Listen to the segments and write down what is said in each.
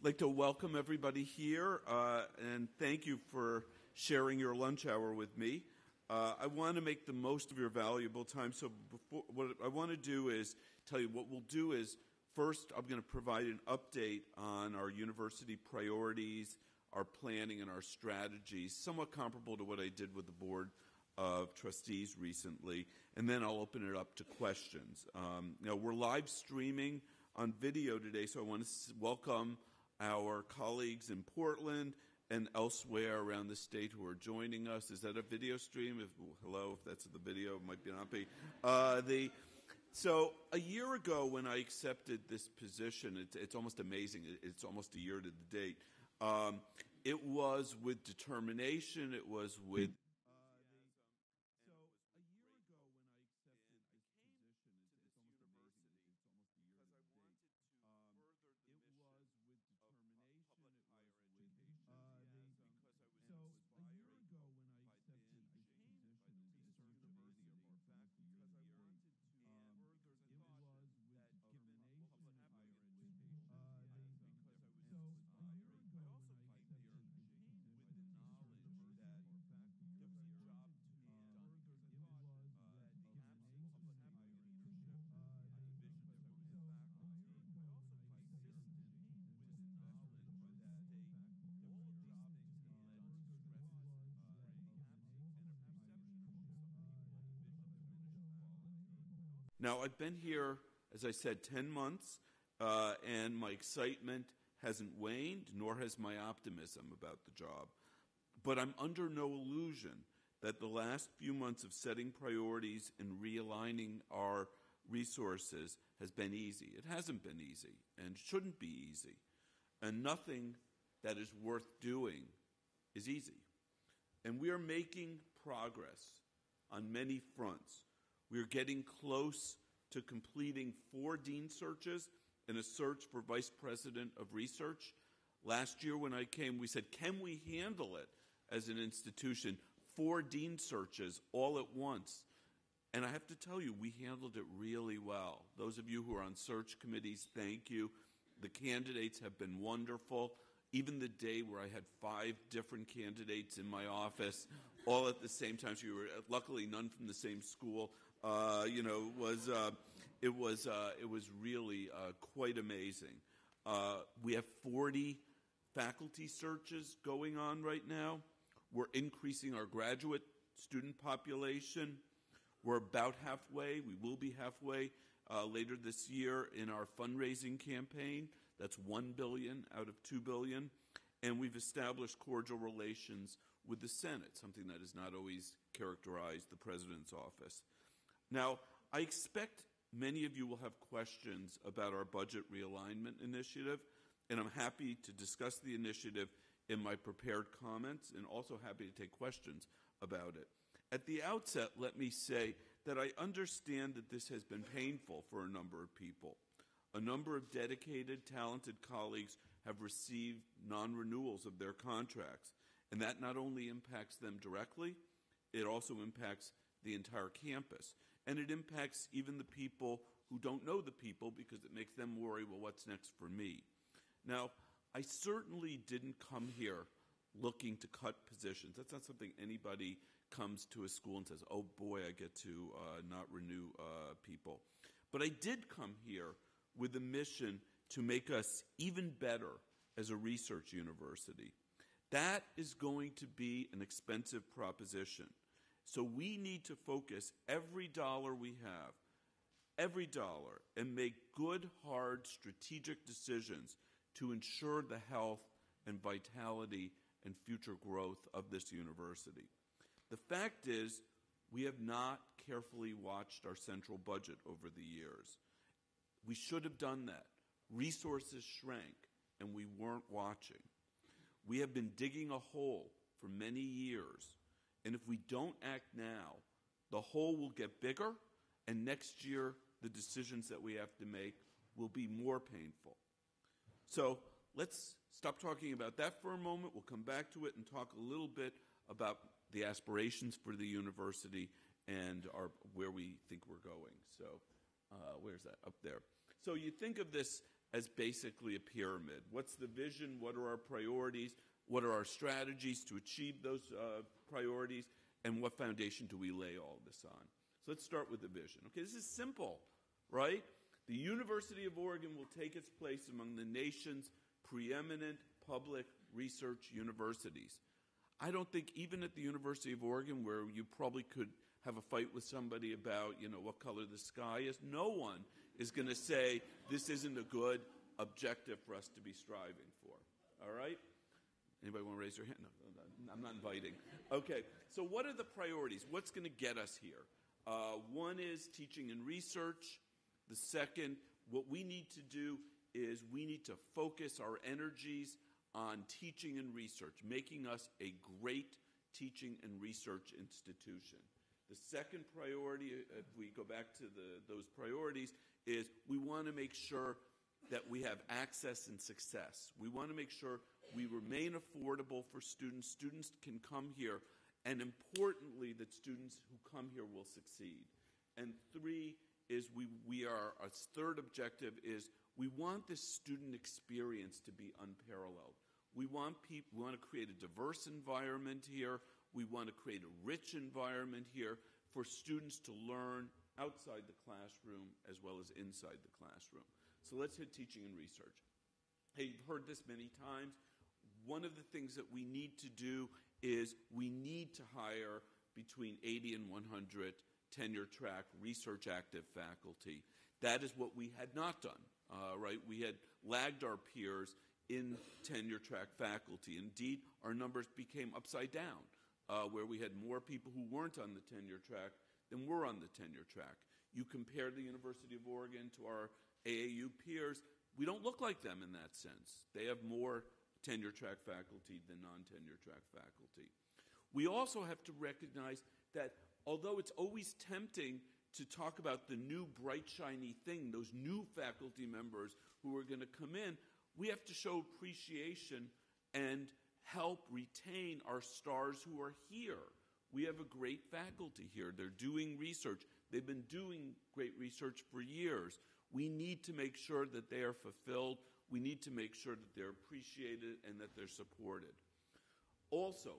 I'd like to welcome everybody here and thank you for sharing your lunch hour with me. I want to make the most of your valuable time, so what I want to do is tell you what we'll do is first I'm going to provide an update on our university priorities, our planning, and our strategies, somewhat comparable to what I did with the Board of Trustees recently, and then I'll open it up to questions. We're live streaming on video today, so I want to welcome our colleagues in Portland and elsewhere around the state who are joining us. Is that a video stream? Hello, if that's the video, it might not be. So a year ago when I accepted this position, it's almost amazing. It's almost a year to the date. It was with determination. It was with Now, I've been here, as I said, 10 months, and my excitement hasn't waned, nor has my optimism about the job. But I'm under no illusion that the last few months of setting priorities and realigning our resources has been easy. It hasn't been easy and shouldn't be easy. And nothing that is worth doing is easy. And we are making progress on many fronts. We are getting close to completing 4 dean searches and a search for vice president of research. Last year when I came, we said, can we handle it as an institution? 4 dean searches all at once. And I have to tell you, we handled it really well. Those of you who are on search committees, thank you. The candidates have been wonderful. Even the day where I had 5 different candidates in my office, all at the same time, so you were luckily none from the same school. It was really quite amazing. We have 40 faculty searches going on right now. We're increasing our graduate student population. We're about halfway. We will be halfway later this year in our fundraising campaign. That's $1 billion out of $2 billion. And we've established cordial relations with the Senate, something that has not always characterized the President's office. Now, I expect many of you will have questions about our budget realignment initiative, and I'm happy to discuss the initiative in my prepared comments and also happy to take questions about it. At the outset, let me say that I understand that this has been painful for a number of people. A number of dedicated, talented colleagues have received non-renewals of their contracts, and that not only impacts them directly, it also impacts the entire campus. And it impacts even the people who don't know the people because it makes them worry, well, what's next for me? Now, I certainly didn't come here looking to cut positions. That's not something anybody comes to a school and says, oh boy, I get to not renew people. But I did come here with a mission to make us even better as a research university. That is going to be an expensive proposition. So we need to focus every dollar we have, every dollar, and make good, hard, strategic decisions to ensure the health and vitality and future growth of this university. The fact is, we have not carefully watched our central budget over the years. We should have done that. Resources shrank, and we weren't watching. We have been digging a hole for many years. And if we don't act now, the hole will get bigger, and next year the decisions that we have to make will be more painful. So let's stop talking about that for a moment. We'll come back to it and talk a little bit about the aspirations for the university and where we think we're going. So where's that? Up there. So you think of this as basically a pyramid. What's the vision? What are our priorities? What are our strategies to achieve those priorities? And what foundation do we lay all this on? So let's start with the vision. Okay, this is simple, right? The University of Oregon will take its place among the nation's preeminent public research universities. I don't think even at the University of Oregon, where you probably could have a fight with somebody about, what color the sky is, no one is going to say this isn't a good objective for us to be striving for. All right? Anybody want to raise their hand? No, I'm not inviting. Okay, so what are the priorities? What's going to get us here? One is teaching and research. The second, what we need to do is we need to focus our energies on teaching and research, making us a great teaching and research institution. The second priority, if we go back to those priorities, is we want to make sure that we have access and success. We want to make sure we remain affordable for students. Students can come here, and importantly, that students who come here will succeed. And three is our third objective is we want this student experience to be unparalleled. We want to create a diverse environment here. We want to create a rich environment here for students to learn outside the classroom as well as inside the classroom. So let's hit teaching and research. Hey, you've heard this many times. One of the things that we need to do is we need to hire between 80 and 100 tenure-track research active faculty. That is what we had not done, right? We had lagged our peers in tenure-track faculty. Indeed, our numbers became upside down, where we had more people who weren't on the tenure track than were on the tenure track. You compare the University of Oregon to our AAU peers, we don't look like them in that sense. They have more tenure-track faculty than non-tenure-track faculty. We also have to recognize that although it's always tempting to talk about the new bright, shiny thing, those new faculty members who are going to come in, we have to show appreciation and help retain our stars who are here. We have a great faculty here. They're doing research. They've been doing great research for years. We need to make sure that they are fulfilled. We need to make sure that they're appreciated and that they're supported. Also,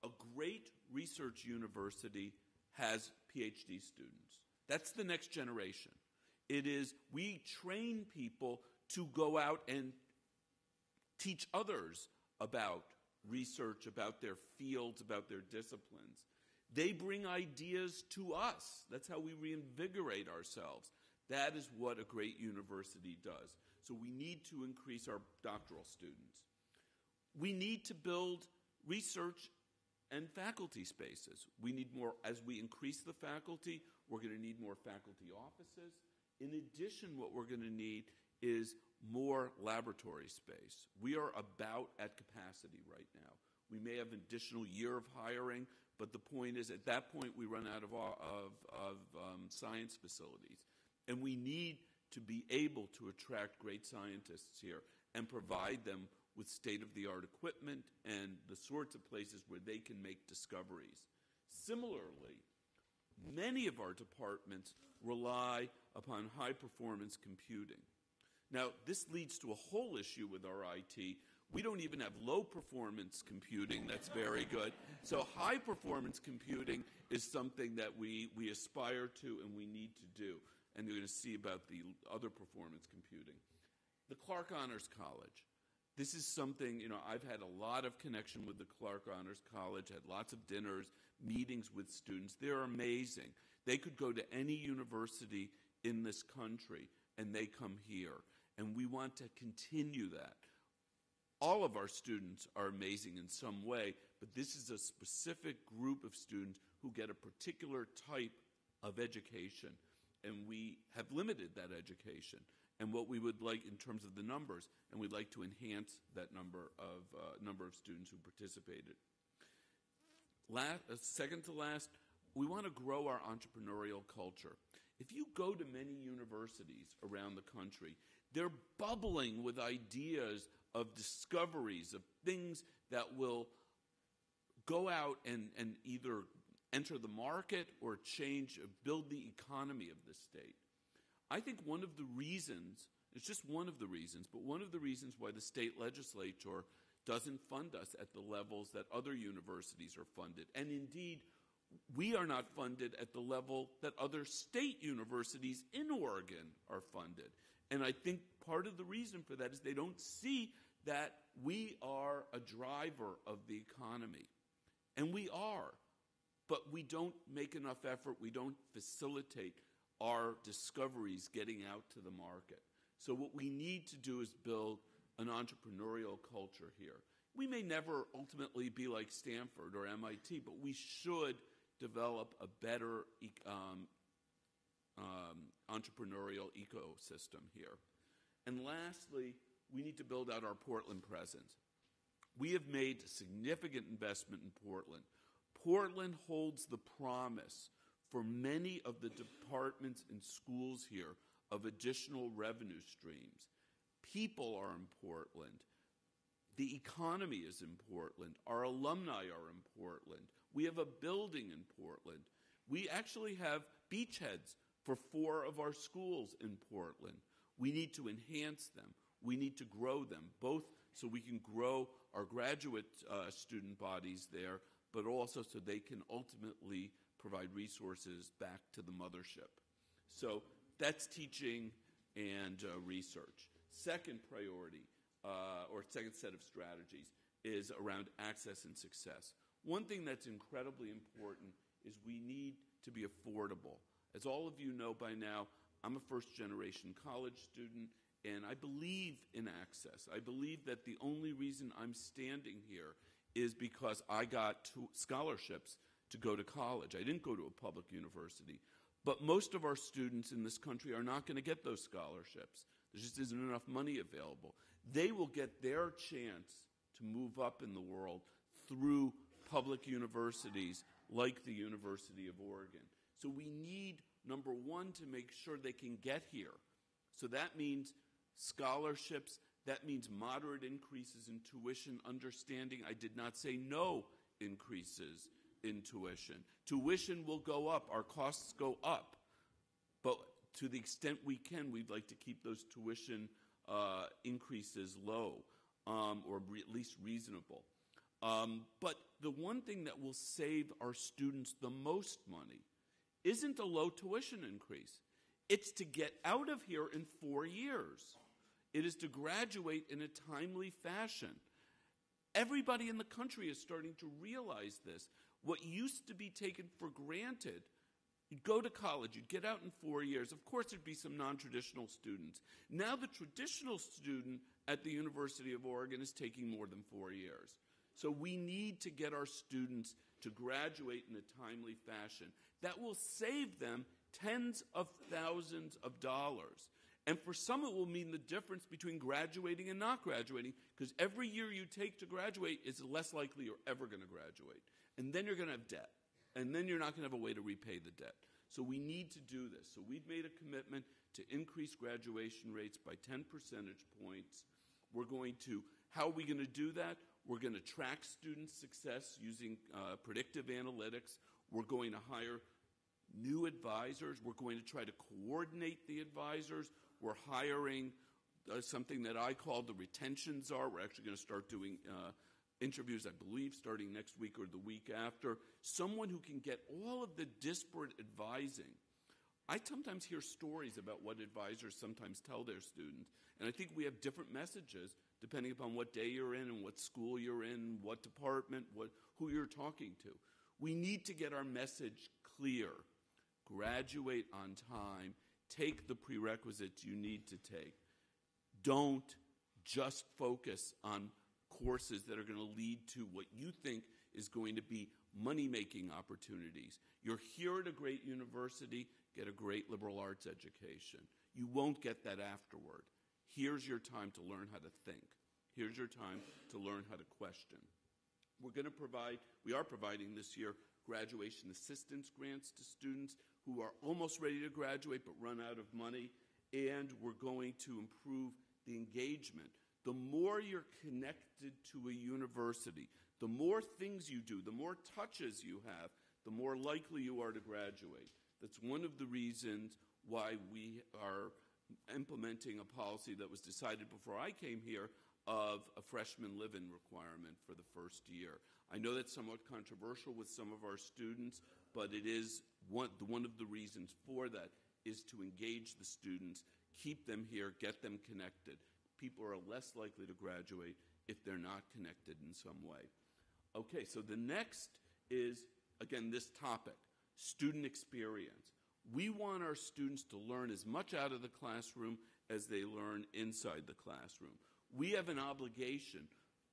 a great research university has PhD students. That's the next generation. It is, we train people to go out and teach others about research, about their fields, about their disciplines. They bring ideas to us. That's how we reinvigorate ourselves. That is what a great university does. So we need to increase our doctoral students. We need to build research and faculty spaces. We need more, as we increase the faculty, we're going to need more faculty offices. In addition, what we're going to need is more laboratory space. We are about at capacity right now. We may have an additional year of hiring, but the point is, at that point, we run out of science facilities. And we need to be able to attract great scientists here and provide them with state-of-the-art equipment and the sorts of places where they can make discoveries. Similarly, many of our departments rely upon high-performance computing. Now, this leads to a whole issue with our IT. We don't even have low-performance computing that's very good. So high-performance computing is something that we aspire to and we need to do. And you're going to see about the other performance computing. The Clark Honors College. This is something, I've had a lot of connection with the Clark Honors College, had lots of dinners, meetings with students. They're amazing. They could go to any university in this country, and they come here. And we want to continue that. All of our students are amazing in some way, but this is a specific group of students who get a particular type of education, and we have limited that education and what we would like in terms of the numbers, and we'd like to enhance that number of students who participated. Second to last, we want to grow our entrepreneurial culture. If you go to many universities around the country, they're bubbling with ideas of discoveries, of things that will go out and either enter the market or build the economy of the state. I think one of the reasons It's just one of the reasons, but one of the reasons why the state legislature doesn't fund us at the levels that other universities are funded. And indeed, we are not funded at the level that other state universities in Oregon are funded. And I think part of the reason for that is they don't see that we are a driver of the economy. And we are. But we don't make enough effort. We don't facilitate our discoveries getting out to the market. So what we need to do is build an entrepreneurial culture here. We may never ultimately be like Stanford or MIT, but we should develop a better entrepreneurial ecosystem here. And lastly, we need to build out our Portland presence. We have made significant investment in Portland. Portland holds the promise for many of the departments and schools here of additional revenue streams. People are in Portland. The economy is in Portland. Our alumni are in Portland. We have a building in Portland. We actually have beachheads for 4 of our schools in Portland. We need to enhance them. We need to grow them, both so we can grow our graduate student bodies there, but also so they can ultimately provide resources back to the mothership. So that's teaching and research. Second priority, or second set of strategies, is around access and success. One thing that's incredibly important is we need to be affordable. As all of you know by now, I'm a first-generation college student, and I believe in access. I believe that the only reason I'm standing here is because I got 2 scholarships to go to college. I didn't go to a public university. But most of our students in this country are not going to get those scholarships. There just isn't enough money available. They will get their chance to move up in the world through public universities like the University of Oregon. So we need, number one, to make sure they can get here. So that means scholarships, that means moderate increases in tuition, understanding I did not say no increases in tuition. Tuition will go up, our costs go up, but to the extent we can, we'd like to keep those tuition increases low, or at least reasonable. But the one thing that will save our students the most money isn't a low tuition increase. It's to get out of here in 4 years. It is to graduate in a timely fashion. Everybody in the country is starting to realize this. What used to be taken for granted, you'd go to college, you'd get out in 4 years. Of course, there'd be some non-traditional students. Now the traditional student at the University of Oregon is taking more than 4 years. So we need to get our students to graduate in a timely fashion. That will save them tens of thousands of dollars. And for some, it will mean the difference between graduating and not graduating, because every year you take to graduate is less likely you're ever going to graduate. And then you're going to have debt. And then you're not going to have a way to repay the debt. So we need to do this. So we've made a commitment to increase graduation rates by 10 percentage points. We're going to, how are we going to do that? We're going to track student success using predictive analytics. We're going to hire new advisors. We're going to try to coordinate the advisors. We're hiring something that I call the retention czar. We're actually going to start doing interviews, I believe, starting next week or the week after. Someone who can get all of the disparate advising. I sometimes hear stories about what advisors sometimes tell their students, and I think we have different messages depending upon what day you're in and what school you're in, what department, who you're talking to. We need to get our message clear. Graduate on time. Take the prerequisites you need to take. Don't just focus on courses that are going to lead to what you think is going to be money-making opportunities. You're here at a great university, get a great liberal arts education. You won't get that afterward. Here's your time to learn how to think. Here's your time to learn how to question. We are providing this year graduation assistance grants to students who are almost ready to graduate but run out of money, and we're going to improve the engagement. The more you're connected to a university, the more things you do, the more touches you have, the more likely you are to graduate. That's one of the reasons why we are implementing a policy that was decided before I came here of a freshman live-in requirement for the first year. I know that's somewhat controversial with some of our students, but it is one of the reasons for that is to engage the students, keep them here, get them connected. People are less likely to graduate if they're not connected in some way. Okay, so the next is, again, this topic, student experience. We want our students to learn as much out of the classroom as they learn inside the classroom. We have an obligation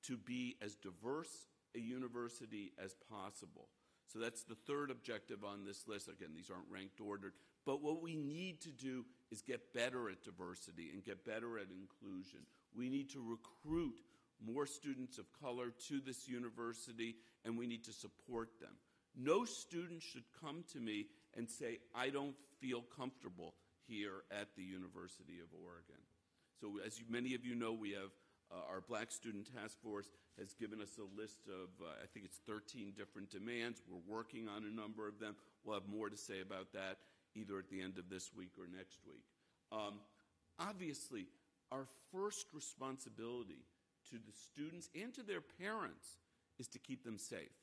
to be as diverse a university as possible. So that's the third objective on this list. Again, these aren't ranked ordered. But what we need to do is get better at diversity and get better at inclusion. We need to recruit more students of color to this university, and we need to support them. No student should come to me and say, I don't feel comfortable here at the University of Oregon. So as many of you know, we have our Black Student Task Force has given us a list of, I think it's 13 different demands. We're working on a number of them. We'll have more to say about that either at the end of this week or next week. Obviously, our first responsibility to the students and to their parents is to keep them safe,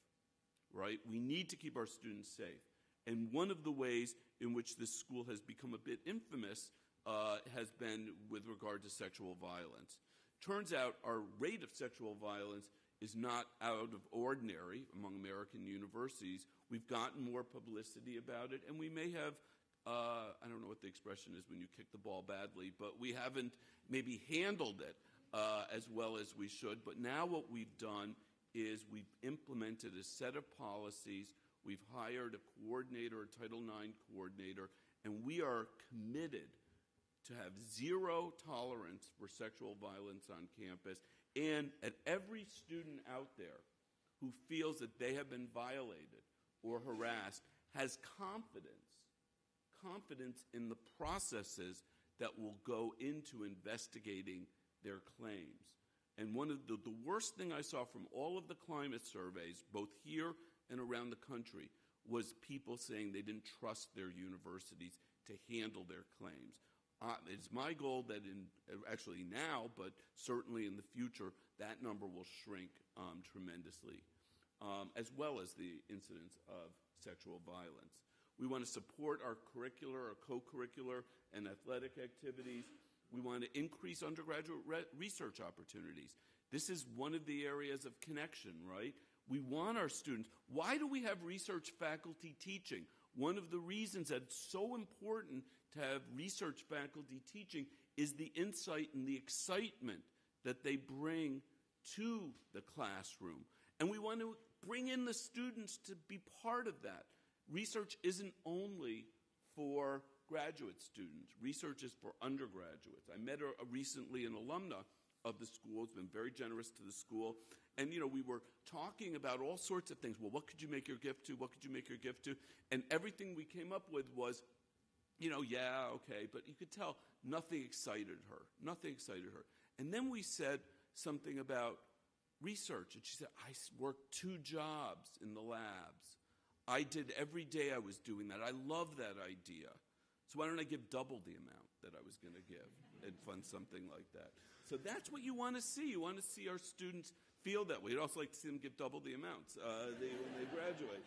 right? We need to keep our students safe. And one of the ways in which this school has become a bit infamous has been with regard to sexual violence. Turns out our rate of sexual violence is not out of ordinary among American universities. We've gotten more publicity about it, and we may have, I don't know what the expression is when you kick the ball badly, but we haven't maybe handled it as well as we should. But now what we've done is we've implemented a set of policies. We've hired a coordinator, a Title IX coordinator, and we are committed to have zero tolerance for sexual violence on campus. And at every student out there who feels that they have been violated or harassed has confidence in the processes that will go into investigating their claims. And one of the worst thing I saw from all of the climate surveys, both here and around the country, was people saying they didn't trust their universities to handle their claims. It's my goal that actually now, but certainly in the future, that number will shrink tremendously, as well as the incidence of sexual violence. We want to support our curricular, our co-curricular, and athletic activities. We want to increase undergraduate research opportunities. This is one of the areas of connection, right? We want our students. Why do we have research faculty teaching? One of the reasons that it's so important to have research faculty teaching is the insight and the excitement that they bring to the classroom. And we want to bring in the students to be part of that. Research isn't only for graduate students. Research is for undergraduates. I met recently an alumna of the school. Has been very generous to the school. And, we were talking about all sorts of things. Well, what could you make your gift to? What could you make your gift to? And everything we came up with was, yeah, okay. But you could tell nothing excited her. Nothing excited her. And then we said something about research. And she said, I worked 2 jobs in the labs. I did every day I was doing that. I love that idea. So why don't I give double the amount that I was going to give and fund something like that? So that's what you want to see. You want to see our students feel that way. You'd also like to see them give double the amounts when they graduate.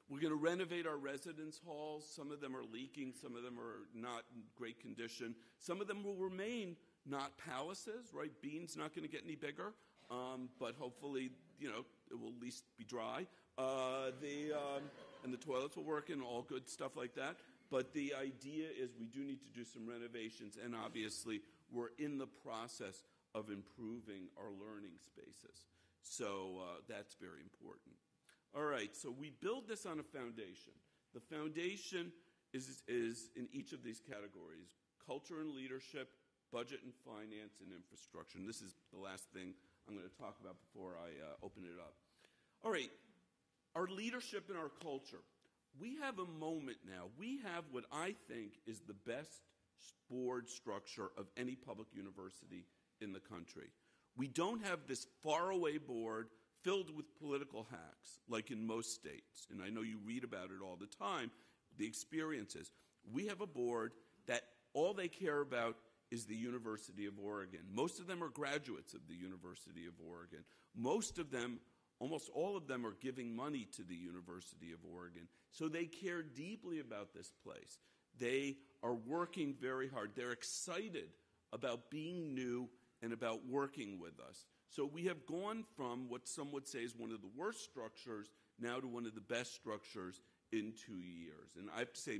We're going to renovate our residence halls. Some of them are leaking. Some of them are not in great condition. Some of them will remain not palaces, right? Bean's not going to get any bigger, but hopefully, it will at least be dry. And the toilets will work and all good stuff like that. But the idea is we do need to do some renovations, and obviously we're in the process of improving our learning spaces. So that's very important. All right, so we build this on a foundation. The foundation is in each of these categories: culture and leadership, budget and finance, and infrastructure. And this is the last thing I'm going to talk about before I open it up. All right, our leadership and our culture. We have a moment now. We have what I think is the best board structure of any public university in the country. We don't have this faraway board filled with political hacks like in most states. And I know you read about it all the time, the experiences. We have a board that all they care about is the University of Oregon. Most of them are graduates of the University of Oregon. Most of them, almost all of them, are giving money to the University of Oregon. So they care deeply about this place. They are working very hard. They're excited about being new and about working with us. So we have gone from what some would say is one of the worst structures now to one of the best structures in 2 years. And I have to say,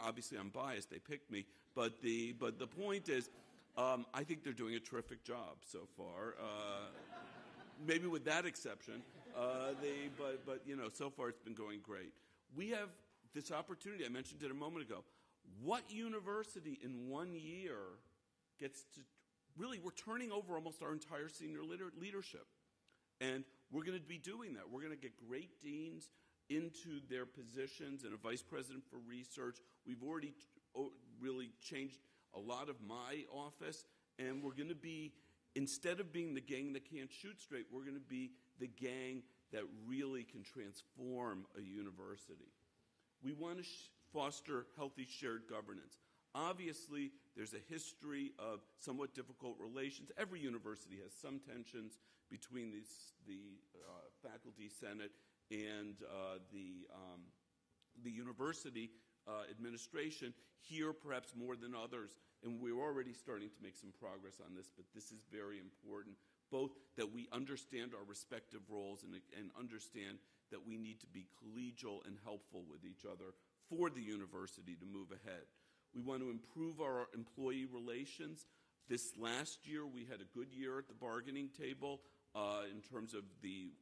obviously I'm biased, they picked me, but the point is, I think they're doing a terrific job so far. Maybe with that exception, but so far it's been going great. We have this opportunity, I mentioned it a moment ago. What university in 1 year gets to, really, we're turning over almost our entire senior leadership. And we're going to be doing that. We're going to get great deans into their positions and a vice president for research. We've already really changed a lot of my office, and we're going to be, instead of being the gang that can't shoot straight, we're going to be the gang that really can transform a university. We want to foster healthy shared governance. Obviously, there's a history of somewhat difficult relations. Every university has some tensions between the faculty senate and the university administration. Here, perhaps more than others, and we're already starting to make some progress on this, but this is very important, both that we understand our respective roles and understand that we need to be collegial and helpful with each other for the university to move ahead. We want to improve our employee relations. This last year, we had a good year at the bargaining table in terms of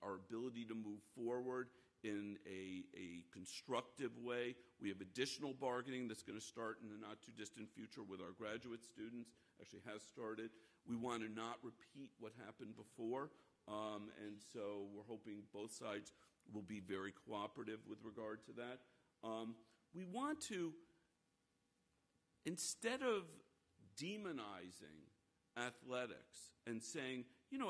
our ability to move forward in a constructive way. We have additional bargaining that's going to start in the not-too-distant future with our graduate students, actually has started. We want to not repeat what happened before, and so we're hoping both sides will be very cooperative with regard to that. We want to, instead of demonizing athletics and saying,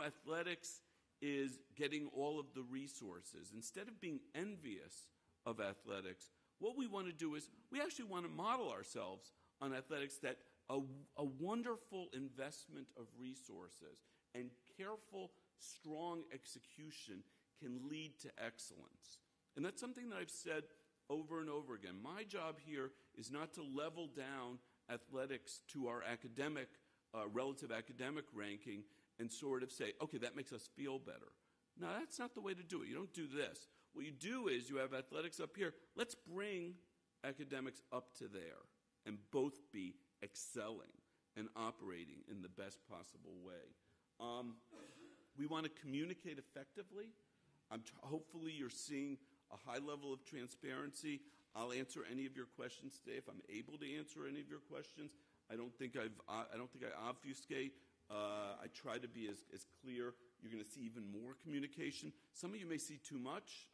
athletics is getting all of the resources, instead of being envious of athletics, what we want to do is we actually want to model ourselves on athletics, that a wonderful investment of resources and careful, strong execution can lead to excellence. And that's something that I've said over and over again. My job here is not to level down athletics to our relative academic ranking and sort of say, okay, that makes us feel better. No, that's not the way to do it. You don't do this. What you do is you have athletics up here. Let's bring academics up to there and both be excelling and operating in the best possible way. We want to communicate effectively. Hopefully you're seeing a high level of transparency. I'll answer any of your questions today if I'm able to answer any of your questions. I don't think I obfuscate. I try to be as clear. You're going to see even more communication. Some of you may see too much.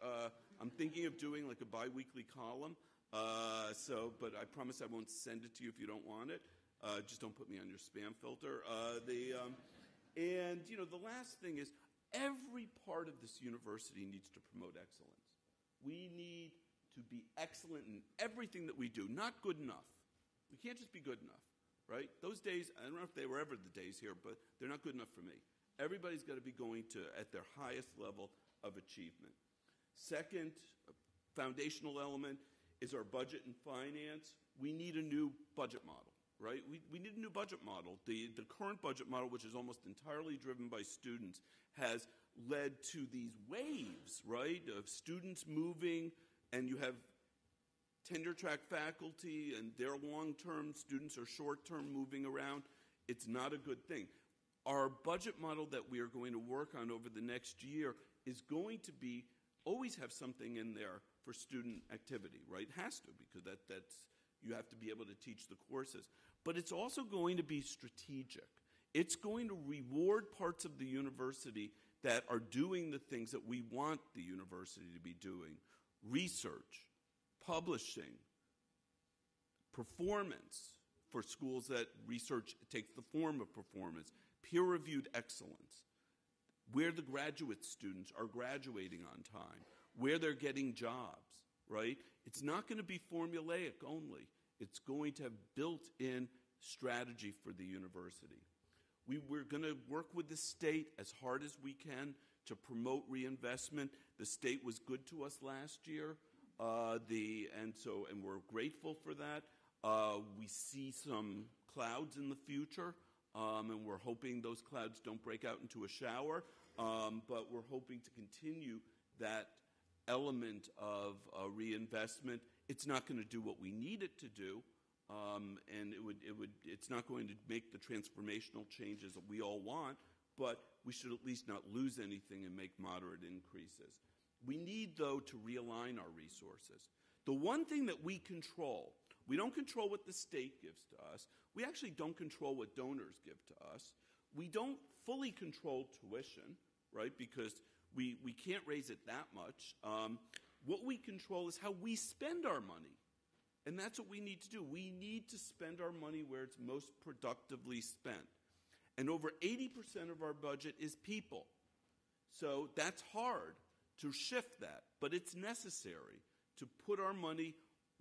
I'm thinking of doing like a bi-weekly column. But I promise I won't send it to you if you don't want it. Just don't put me on your spam filter. The last thing is, every part of this university needs to promote excellence. We need to be excellent in everything that we do, not good enough. We can't just be good enough, right? Those days, I don't know if they were ever the days here, but they're not good enough for me. Everybody's got to be going to at their highest level of achievement. Second, foundational element is our budget and finance. We need a new budget model, right? We need a new budget model. The current budget model, which is almost entirely driven by students, has led to these waves, right, of students moving, and you have tenure-track faculty, and their long-term students are short-term moving around. It's not a good thing. Our budget model that we are going to work on over the next year is going to always have something in there for student activity, right? It has to, because that's you have to be able to teach the courses. But it's also going to be strategic. It's going to reward parts of the university that are doing the things that we want the university to be doing: research, publishing, performance for schools that research takes the form of performance, peer-reviewed excellence, where the graduate students are graduating on time, where they're getting jobs, right? It's not going to be formulaic only. It's going to have built-in strategy for the university. We're going to work with the state as hard as we can to promote reinvestment. The state was good to us last year, and we're grateful for that. We see some clouds in the future, and we're hoping those clouds don't break out into a shower, but we're hoping to continue that element of reinvestment. It's not going to do what we need it to do, and it's not going to make the transformational changes that we all want, but we should at least not lose anything and make moderate increases. We need, though, to realign our resources. The one thing that we control, we don't control what the state gives to us. We actually don't control what donors give to us. We don't fully control tuition, right, because we can't raise it that much. What we control is how we spend our money. And that's what we need to do. We need to spend our money where it's most productively spent. And over 80% of our budget is people. So that's hard to shift that, but it's necessary to put our money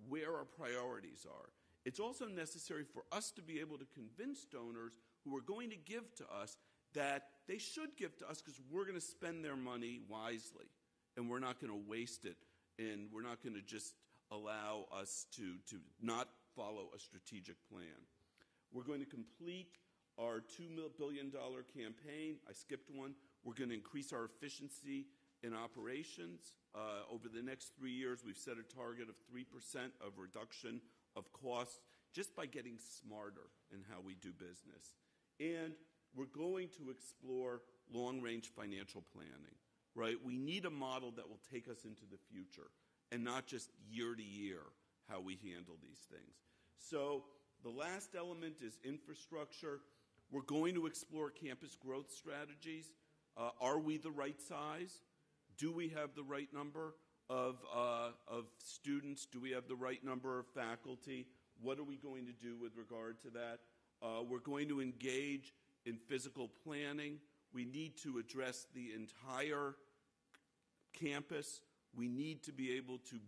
where our priorities are. It's also necessary for us to be able to convince donors who are going to give to us that they should give to us because we're going to spend their money wisely, and we're not going to waste it, and we're not going to just allow us to not follow a strategic plan. We're going to complete our $2 billion campaign. I skipped one. We're going to increase our efficiency in operations. Over the next 3 years, we've set a target of 3% of reduction of costs just by getting smarter in how we do business. And we're going to explore long-range financial planning, right? We need a model that will take us into the future and not just year to year how we handle these things. So the last element is infrastructure. We're going to explore campus growth strategies. Are we the right size? Do we have the right number of students? Do we have the right number of faculty? What are we going to do with regard to that? We're going to engage in physical planning. We need to address the entire campus. We need to be able to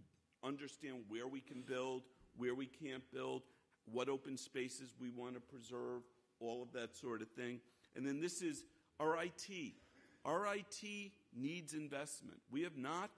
understand where we can build, where we can't build, what open spaces we want to preserve, all of that sort of thing. And then this is our IT. Our IT needs investment. We have not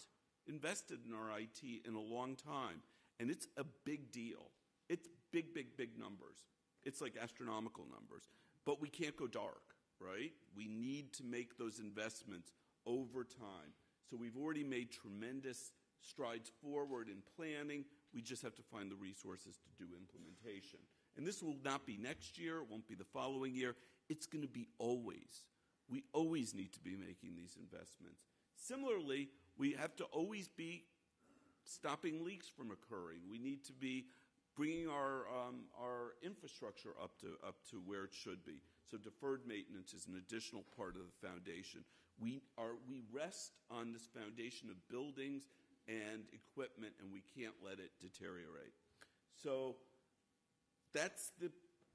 invested in our IT in a long time, and it's a big deal. It's big, big, big numbers. It's like astronomical numbers. But we can't go dark, right? We need to make those investments over time. So we've already made tremendous strides forward in planning. We just have to find the resources to do implementation. And this will not be next year. It won't be the following year. It's going to be always. We always need to be making these investments. Similarly, we have to always be stopping leaks from occurring. We need to be bringing our infrastructure up to where it should be. So deferred maintenance is an additional part of the foundation. We rest on this foundation of buildings and equipment, and we can't let it deteriorate. So that's the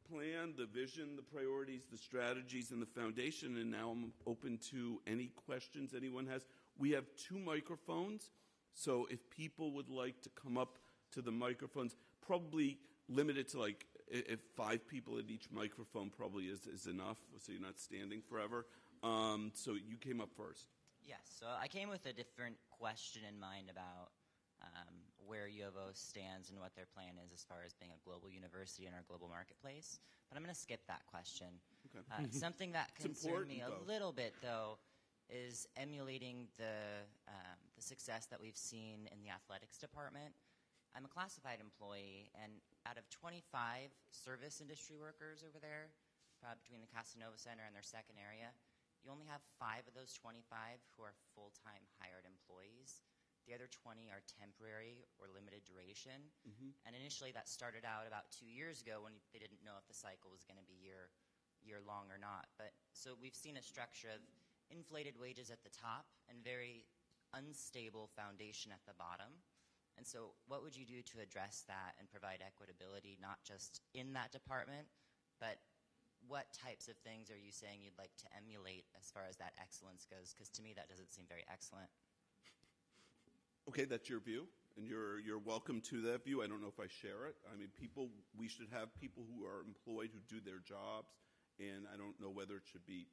plan, the vision, the priorities, the strategies, and the foundation. And now I'm open to any questions anyone has. We have 2 microphones, so if people would like to come up to the microphones, probably limited to like if 5 people at each microphone probably is enough, so you're not standing forever. So you came up first. Yes, so I came with a different question in mind about where U of O stands and what their plan is as far as being a global university in our global marketplace. But I'm going to skip that question. Okay. Something that concerned me a little bit, though, is emulating the success that we've seen in the athletics department. I'm a classified employee, and out of 25 service industry workers over there, between the Casanova Center and their second area, you only have 5 of those 25 who are full-time hired employees. The other 20 are temporary or limited duration. Mm-hmm. And initially that started out about 2 years ago when they didn't know if the cycle was going to be year long or not. But so we've seen a structure of inflated wages at the top and very unstable foundation at the bottom. And so what would you do to address that and provide equitability, not just in that department, but what types of things are you saying you'd like to emulate as far as that excellence goes? Because to me, that doesn't seem very excellent. Okay, that's your view. and you're welcome to that view. I don't know if I share it. I mean, we should have people who are employed who do their jobs, and I don't know whether it should be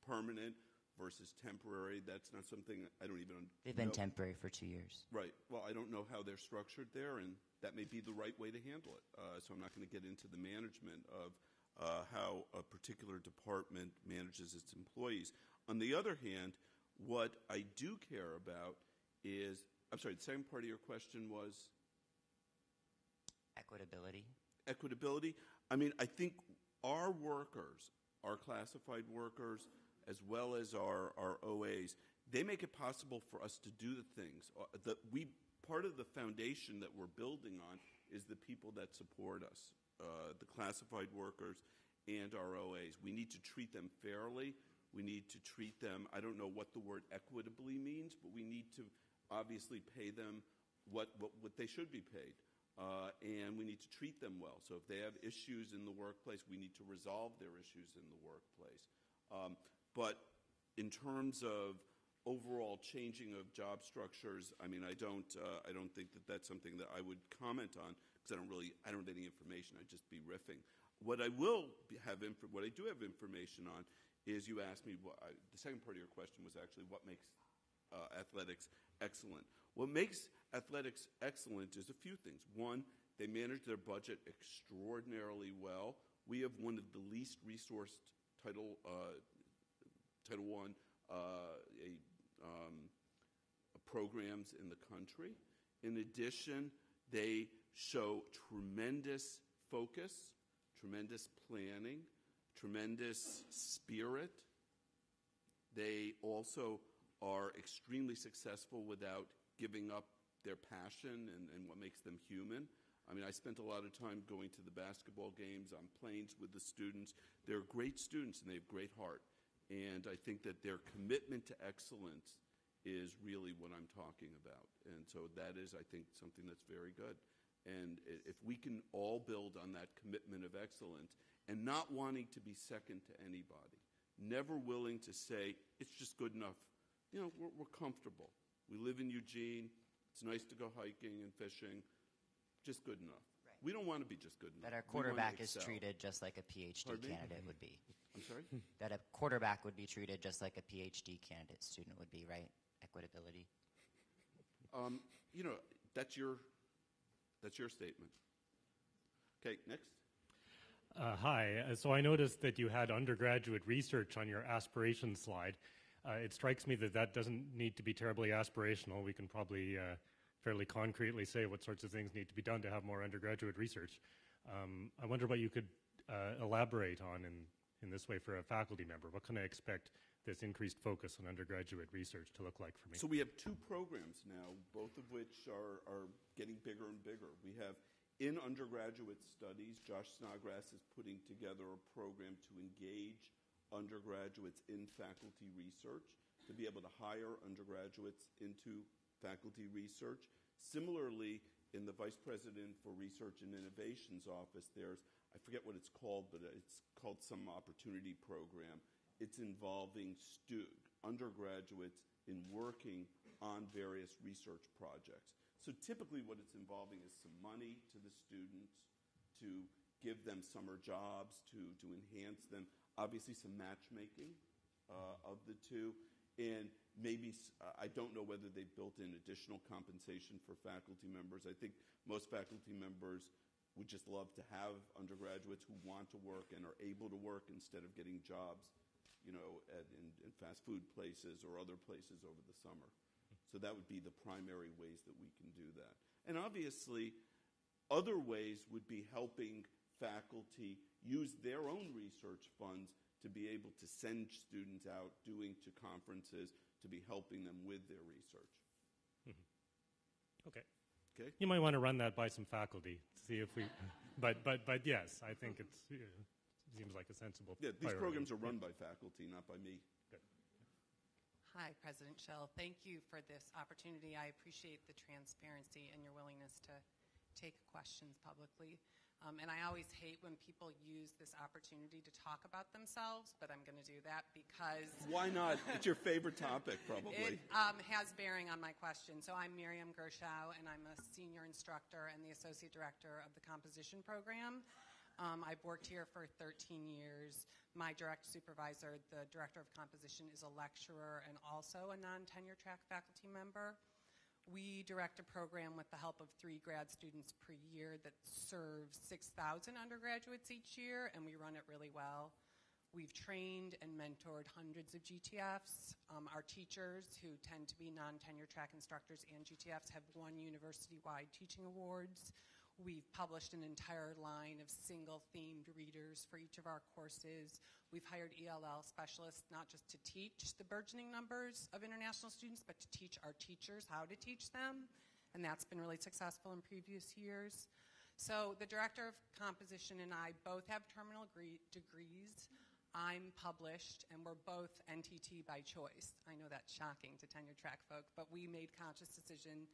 permanent versus temporary. That's not something I don't even know. They've been temporary for 2 years. Right. Well, I don't know how they're structured there, and that may be the right way to handle it. So I'm not going to get into the management of how a particular department manages its employees. On the other hand, what I do care about is, I'm sorry, the second part of your question was? Equitability. Equitability. I mean, I think our workers, our classified workers, as well as our OAs, they make it possible for us to do the things. Part of the foundation that we're building on is the people that support us, the classified workers and our OAs. We need to treat them fairly. We need to treat them, I don't know what the word equitably means, but we need to obviously pay them what they should be paid. And we need to treat them well. So if they have issues in the workplace, we need to resolve their issues in the workplace. But in terms of overall changing of job structures, I mean, I don't think that that's something that I would comment on because I don't have any information. I'd just be riffing. What I do have information on is you asked me. The second part of your question was actually what makes athletics excellent. What makes athletics excellent is a few things. One, they manage their budget extraordinarily well. We have one of the least resourced Title I programs in the country. In addition, they show tremendous focus, tremendous planning, tremendous spirit. They also are extremely successful without giving up their passion and what makes them human. I mean, I spent a lot of time going to the basketball games on planes with the students. They're great students and they have great heart. And I think that their commitment to excellence is really what I'm talking about. And so that is, I think, something that's very good. And if we can all build on that commitment of excellence and not wanting to be second to anybody, never willing to say, it's just good enough. You know, we're comfortable. We live in Eugene. It's nice to go hiking and fishing. Just good enough. Right. We don't want to be just good enough. That our quarterback is treated just like a PhD candidate would be. I'm sorry? That a quarterback would be treated just like a PhD candidate student would be, right? Equitability. You know, that's your statement. Okay, next. Hi. So I noticed that you had undergraduate research on your aspiration slide. It strikes me that doesn't need to be terribly aspirational. We can probably fairly concretely say what sorts of things need to be done to have more undergraduate research. I wonder what you could elaborate on in this way for a faculty member. What can I expect this increased focus on undergraduate research to look like for me? So we have two programs now, both of which are getting bigger and bigger. We have in undergraduate studies, Josh Snodgrass is putting together a program to engage undergraduates in faculty research, to be able to hire undergraduates into faculty research. Similarly, in the Vice President for Research and Innovations office, there's, I forget what it's called, but it's called some opportunity program. It's involving undergraduates in working on various research projects. So typically what it's involving is some money to the students to give them summer jobs, to enhance them, obviously some matchmaking of the two, and maybe, I don't know whether they've built in additional compensation for faculty members. I think most faculty members would just love to have undergraduates who want to work and are able to work instead of getting jobs, you know, in fast food places or other places over the summer. So that would be the primary ways that we can do that. And obviously, other ways would be helping faculty use their own research funds to be able to send students out to conferences to be helping them with their research. Mm-hmm. Okay. Okay. You might want to run that by some faculty to see if we. But yes, I think it seems like a sensible. Yeah, these priority. Programs are run by faculty, not by me. Good. Hi, President Schill. Thank you for this opportunity. I appreciate the transparency and your willingness to take questions publicly. And I always hate when people use this opportunity to talk about themselves, but I'm going to do that because... Why not? It's your favorite topic, probably. It has bearing on my question. So I'm Miriam Gershow, and I'm a senior instructor and the associate director of the composition program. I've worked here for 13 years. My direct supervisor, the director of composition, is a lecturer and also a non-tenure-track faculty member. We direct a program with the help of 3 grad students per year that serves 6,000 undergraduates each year, and we run it really well. We've trained and mentored hundreds of GTFs. Our teachers, who tend to be non-tenure track instructors and GTFs, have won university-wide teaching awards. We've published an entire line of single-themed readers for each of our courses. We've hired ELL specialists not just to teach the burgeoning numbers of international students, but to teach our teachers how to teach them, and that's been really successful in previous years. So the director of composition and I both have terminal degrees. I'm published, and we're both NTT by choice. I know that's shocking to tenure-track folk, but we made conscious decision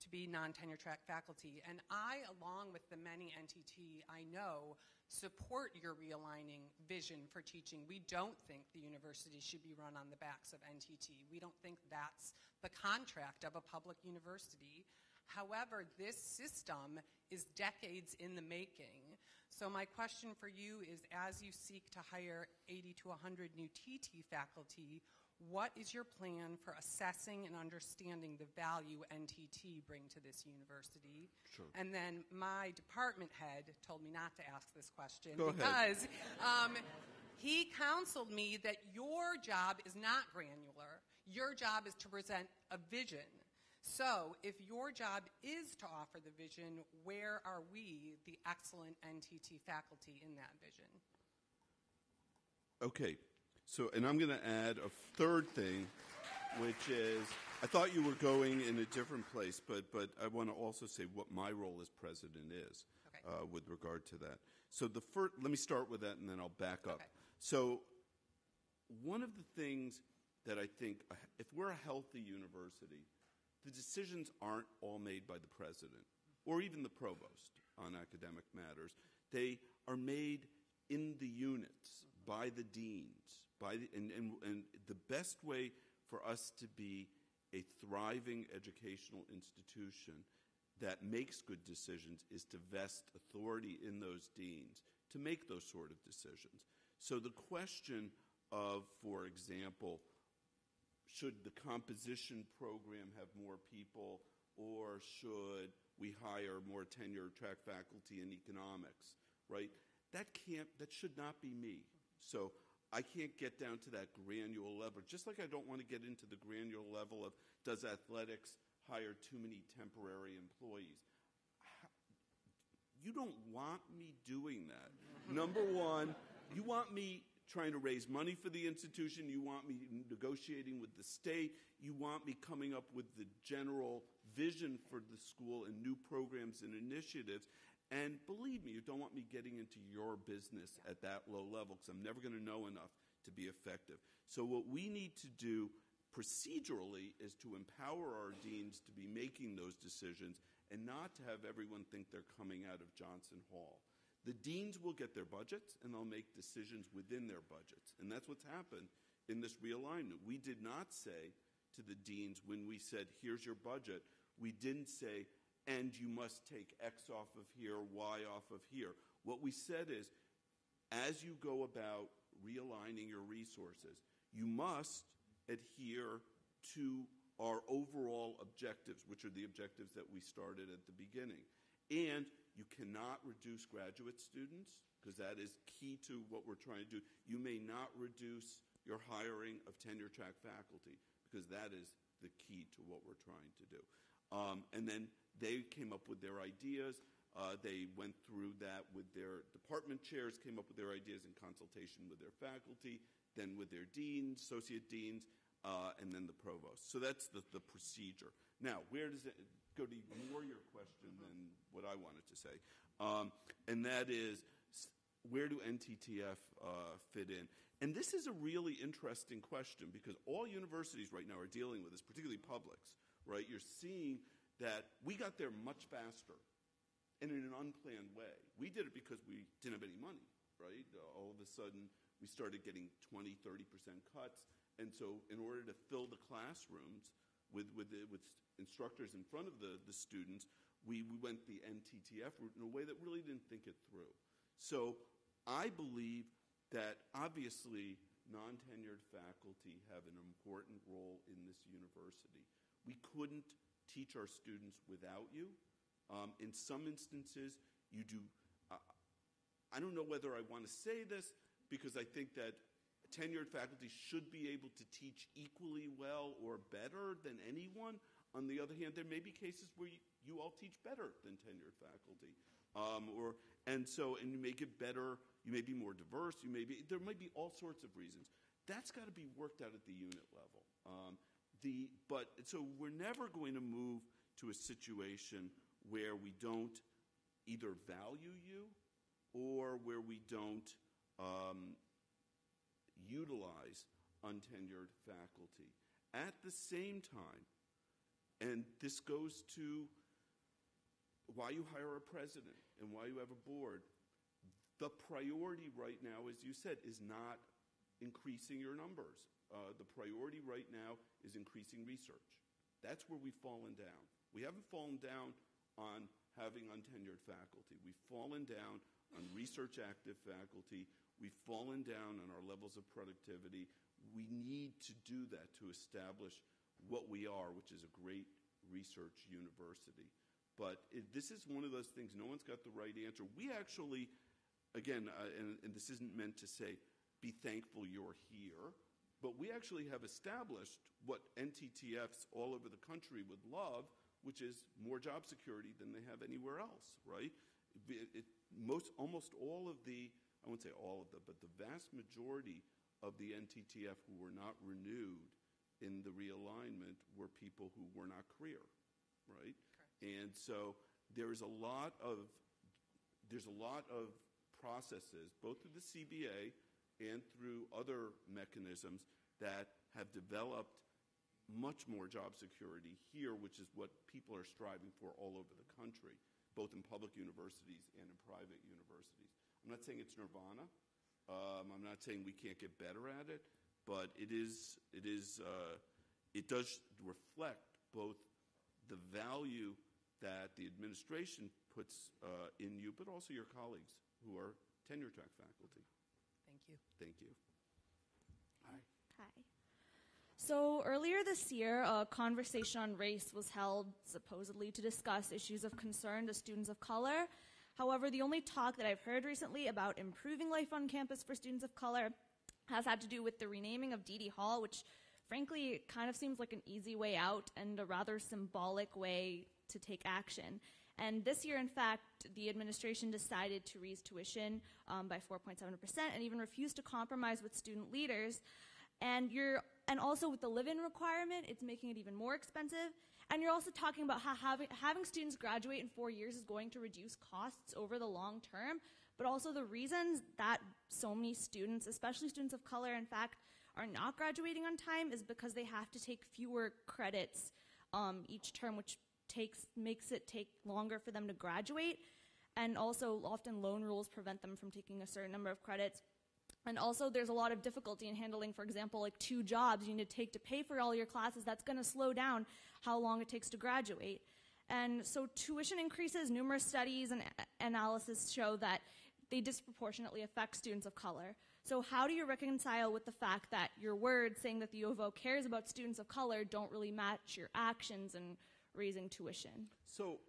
to be non-tenure-track faculty. And I, along with the many NTT I know, support your realigning vision for teaching. We don't think the university should be run on the backs of NTT. We don't think that's the contract of a public university. However, this system is decades in the making. So my question for you is, as you seek to hire 80 to 100 new TT faculty, what is your plan for assessing and understanding the value NTT bring to this university? Sure. And then my department head told me not to ask this question because he counseled me that your job is not granular. Your job is to present a vision. So if your job is to offer the vision, where are we, the excellent NTT faculty, in that vision? Okay. So, and I'm going to add a third thing, which is, I thought you were going in a different place, but I want to also say what my role as president is with regard to that. So let me start with that, and then I'll back up. Okay. So one of the things that I think, if we're a healthy university, the decisions aren't all made by the president or even the provost on academic matters. They are made in the units by the deans. And the best way for us to be a thriving educational institution that makes good decisions is to vest authority in those deans to make those sort of decisions. So the question of, for example, should the composition program have more people, or should we hire more tenure-track faculty in economics, right? That should not be me. So I can't get down to that granular level, just like I don't want to get into the granular level of, does athletics hire too many temporary employees? You don't want me doing that. Number one, you want me trying to raise money for the institution. You want me negotiating with the state. You want me coming up with the general vision for the school and new programs and initiatives. And believe me, you don't want me getting into your business at that low level, because I'm never going to know enough to be effective. So what we need to do procedurally is to empower our deans to be making those decisions and not to have everyone think they're coming out of Johnson Hall. The deans will get their budgets, and they'll make decisions within their budgets. And that's what's happened in this realignment. We did not say to the deans, when we said, here's your budget, we didn't say, and you must take X off of here, Y off of here. What we said is, as you go about realigning your resources, you must adhere to our overall objectives, which are the objectives that we started at the beginning. And you cannot reduce graduate students, because that is key to what we're trying to do. You may not reduce your hiring of tenure-track faculty, because that is the key to what we're trying to do. And then they came up with their ideas. They went through that with their department chairs, came up with their ideas in consultation with their faculty, then with their deans, associate deans, and then the provost. So that's the procedure. Now, where does it go to more your question than what I wanted to say? And that is, where do NTTF fit in? And this is a really interesting question, because all universities right now are dealing with this, particularly publics, right? You're seeing that we got there much faster and in an unplanned way. We did it because we didn't have any money, right? All of a sudden, we started getting 20, 30% cuts. And so in order to fill the classrooms with instructors in front of the students, we went the NTTF route in a way that really didn't think it through. So I believe that obviously non-tenured faculty have an important role in this university. We couldn't teach our students without you. In some instances, you do. I don't know whether I want to say this because I think that tenured faculty should be able to teach equally well or better than anyone. On the other hand, there may be cases where you all teach better than tenured faculty, and you may get better. You may be more diverse. There might be all sorts of reasons. That's got to be worked out at the unit level. So we're never going to move to a situation where we don't either value you or where we don't utilize untenured faculty. At the same time, and this goes to why you hire a president and why you have a board, the priority right now, as you said, is not increasing your numbers. The priority right now is increasing research. That's where we've fallen down. We haven't fallen down on having untenured faculty. We've fallen down on research-active faculty. We've fallen down on our levels of productivity. We need to do that to establish what we are, which is a great research university. But this is one of those things, no one's got the right answer. We actually, again, and this isn't meant to say, be thankful you're here, but we actually have established what NTTFs all over the country would love, which is more job security than they have anywhere else, right? Almost all of the, I won't say all of them, but the vast majority of the NTTF who were not renewed in the realignment were people who were not career, right? Correct. And so there's a lot of processes, both through the CBA and through other mechanisms that have developed much more job security here, which is what people are striving for all over the country, both in public universities and in private universities. I'm not saying it's nirvana. I'm not saying we can't get better at it, but it does reflect both the value that the administration puts in you, but also your colleagues who are tenure track faculty. Thank you. Thank you. Hi. Hi. So earlier this year, a conversation on race was held supposedly to discuss issues of concern to students of color. However, the only talk that I've heard recently about improving life on campus for students of color has had to do with the renaming of Dede Hall, which frankly kind of seems like an easy way out and a rather symbolic way to take action. And this year, in fact, the administration decided to raise tuition by 4.7% and even refused to compromise with student leaders. And also with the live-in requirement, it's making it even more expensive. And you're also talking about how having students graduate in 4 years is going to reduce costs over the long term. But also the reasons that so many students, especially students of color, in fact, are not graduating on time is because they have to take fewer credits each term, which makes it take longer for them to graduate. And also often loan rules prevent them from taking a certain number of credits. And also there's a lot of difficulty in handling, for example, like 2 jobs you need to take to pay for all your classes. That's going to slow down how long it takes to graduate. And so tuition increases, numerous studies and analysis show that they disproportionately affect students of color. So how do you reconcile with the fact that your words saying that the U of O cares about students of color don't really match your actions in raising tuition? So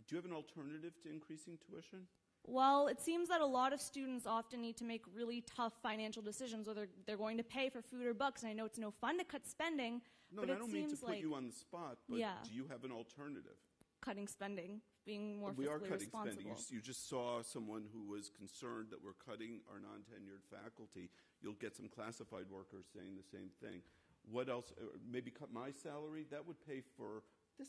do you have an alternative to increasing tuition? Well, it seems that a lot of students often need to make really tough financial decisions, whether they're going to pay for food or books. And I know it's no fun to cut spending, but I don't mean to put you on the spot, but do you have an alternative? Cutting spending, being more fiscally responsible. We are cutting spending. You just saw someone who was concerned that we're cutting our non-tenured faculty. You'll get some classified workers saying the same thing. What else? Maybe cut my salary? That would pay for this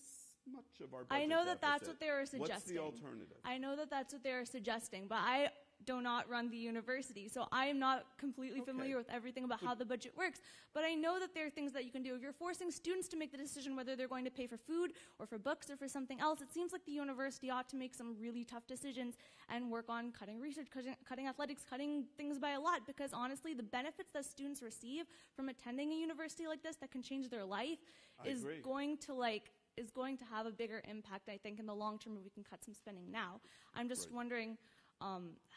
much of our budget I know that deficit. that's what they were suggesting. What's the alternative? I know that that's what they were suggesting, but I do not run the university. So I am not completely familiar with everything about how the budget works. But I know that there are things that you can do. If you're forcing students to make the decision whether they're going to pay for food or for books or for something else, it seems like the university ought to make some really tough decisions and work on cutting research, cutting athletics, cutting things by a lot. Because honestly, the benefits that students receive from attending a university like this that can change their life is going to have a bigger impact, I think, in the long term if we can cut some spending now. I'm just wondering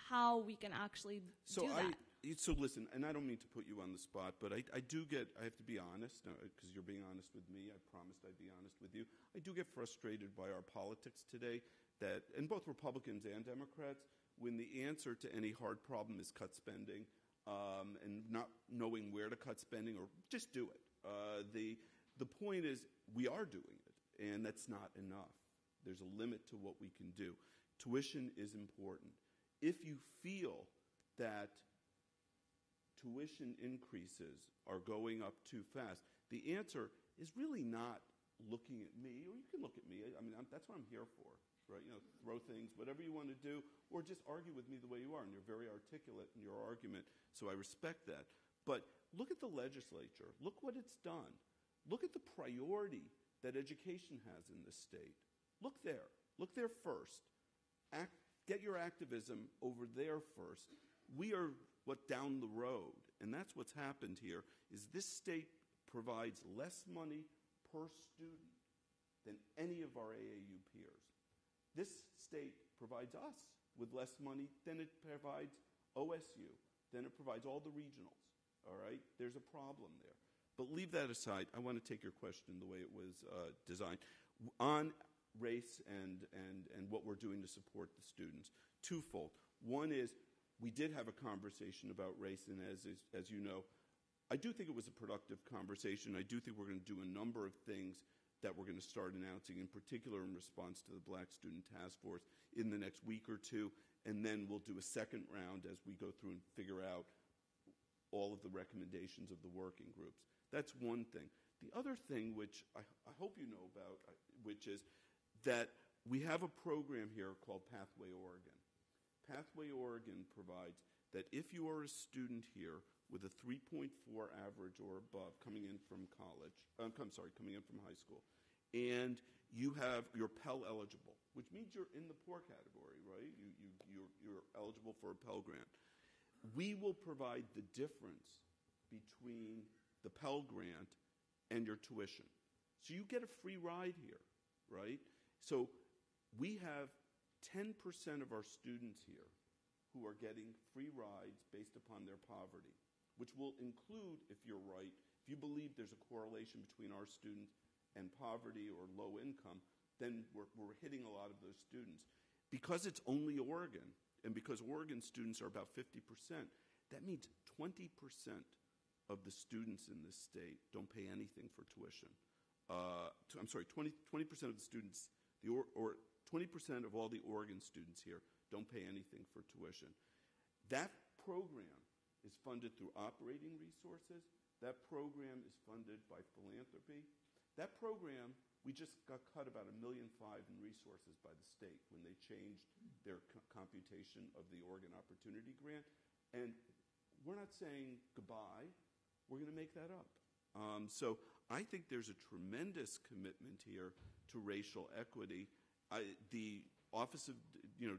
how we can actually do that. So listen, and I don't mean to put you on the spot, but I have to be honest, because you're being honest with me. I promised I'd be honest with you. I do get frustrated by our politics today, and both Republicans and Democrats, when the answer to any hard problem is cut spending, and not knowing where to cut spending, or just do it. The point is, we are doing it, and that's not enough. There's a limit to what we can do. Tuition is important. If you feel that tuition increases are going up too fast, the answer is really not looking at me, or you can look at me. I mean, that's what I'm here for, right? Throw things, whatever you want to do, or just argue with me the way you are, and you're very articulate in your argument, so I respect that. But look at the legislature. Look what it's done. Look at the priority that education has in this state. Look there. Look there first. Get your activism over there first. We are down the road, and that's what's happened here, is this state provides less money per student than any of our AAU peers. This state provides us with less money than it provides OSU, than it provides all the regionals, all right? There's a problem there. But leave that aside. I want to take your question the way it was designed. On race and what we're doing to support the students, twofold. One is, we did have a conversation about race, and as you know, I do think it was a productive conversation. I do think we're going to do a number of things that we're going to start announcing, in particular in response to the Black Student Task Force in the next week or two, and then we'll do a second round as we go through and figure out all of the recommendations of the working groups. That's one thing. The other thing, which I hope you know about, which is that we have a program here called Pathway Oregon. Pathway Oregon provides that if you are a student here with a 3.4 average or above coming in from coming in from high school, and you're Pell eligible, which means you're in the poor category, right? You're eligible for a Pell Grant. We will provide the difference between the Pell Grant and your tuition. So you get a free ride here, right? So we have 10% of our students here who are getting free rides based upon their poverty, which will include, if you're right, if you believe there's a correlation between our students and poverty or low income, then we're hitting a lot of those students. Because it's only Oregon, and because Oregon students are about 50%, that means 20% of the students in this state don't pay anything for tuition. 20% of the students, or 20% of all the Oregon students here don't pay anything for tuition. That program is funded through operating resources. That program is funded by philanthropy. That program, we just got cut about $1.5 million in resources by the state when they changed their computation of the Oregon Opportunity Grant. And we're not saying goodbye. We're going to make that up. So I think there's a tremendous commitment here to racial equity. The Office of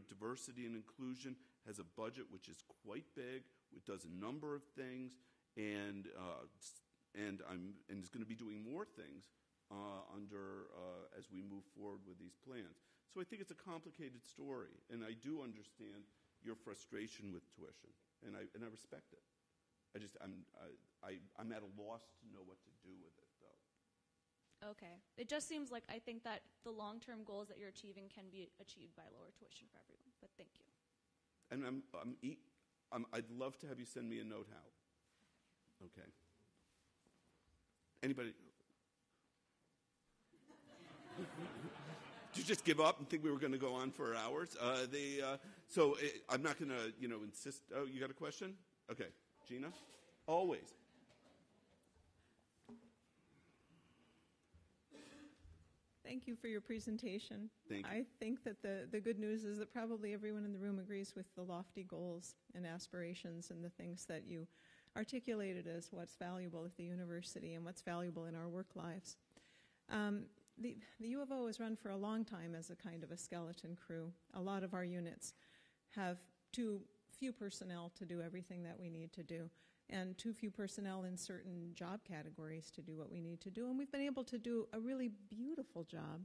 Diversity and Inclusion has a budget which is quite big. It does a number of things, and is going to be doing more things as we move forward with these plans. So I think it's a complicated story, and I do understand your frustration with tuition, and I respect it. I'm at a loss to know what to do with it, though. Okay. It just seems like I think that the long-term goals that you're achieving can be achieved by lower tuition for everyone. But thank you. And I'd love to have you send me a note how. Okay. Anybody? Did you just give up and think we were going to go on for hours? I'm not going to insist. Oh, you got a question? Okay. Gina? Always. Thank you for your presentation. Thank you. I think that the good news is that probably everyone in the room agrees with the lofty goals and aspirations and the things that you articulated as what's valuable at the university and what's valuable in our work lives. The U of O has run for a long time as a kind of a skeleton crew. A lot of our units have too few personnel to do everything that we need to do, and too few personnel in certain job categories to do what we need to do. And we've been able to do a really beautiful job